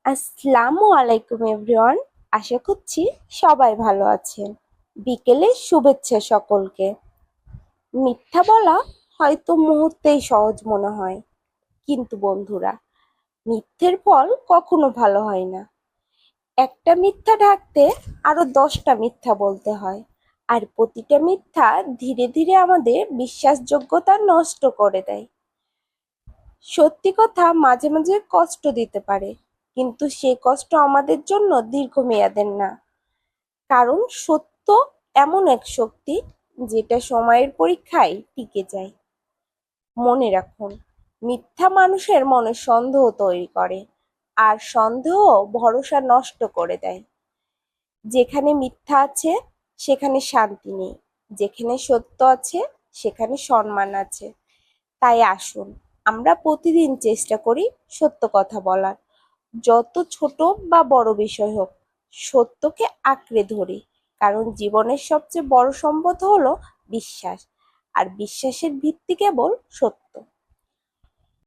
আসসালামু আলাইকুম এভরিওয়ান। আশা করছি সবাই ভালো আছেন। বিকেলের শুভেচ্ছা সকলকে। মিথ্যা বলা হয়তো মুহূর্তেই সহজ মনে হয়, কিন্তু বন্ধুরা, মিথ্যের ফল কখনো ভালো হয় না। একটা মিথ্যা ঢাকতে আরো 10টা মিথ্যা বলতে হয়, আর প্রতিটা মিথ্যা ধীরে ধীরে আমাদের বিশ্বাসযোগ্যতা নষ্ট করে দেয়। সত্যি কথা মাঝে মাঝে কষ্ট দিতে পারে, কিন্তু সেই কষ্ট আমাদের জন্য দীর্ঘমেয়াদের না। কারণ সত্য এমন এক শক্তি যেটা সময়ের পরীক্ষায় টিকে যায়। মনে রাখুন, মিথ্যা মানুষের মনে সন্দেহ তৈরি করে, আর সন্দেহ ভরসা নষ্ট করে দেয়। যেখানে মিথ্যা আছে সেখানে শান্তি নেই, যেখানে সত্য আছে সেখানে সম্মান আছে। তাই আসুন, আমরা প্রতিদিন চেষ্টা করি সত্য কথা বলার। যত ছোট বা বড় বিষয় হোক, সত্যকে আঁকড়ে ধরি। কারণ জীবনের সবচেয়ে বড় সম্পদ হলো বিশ্বাস, আর বিশ্বাসের ভিত্তি কেবল সত্য।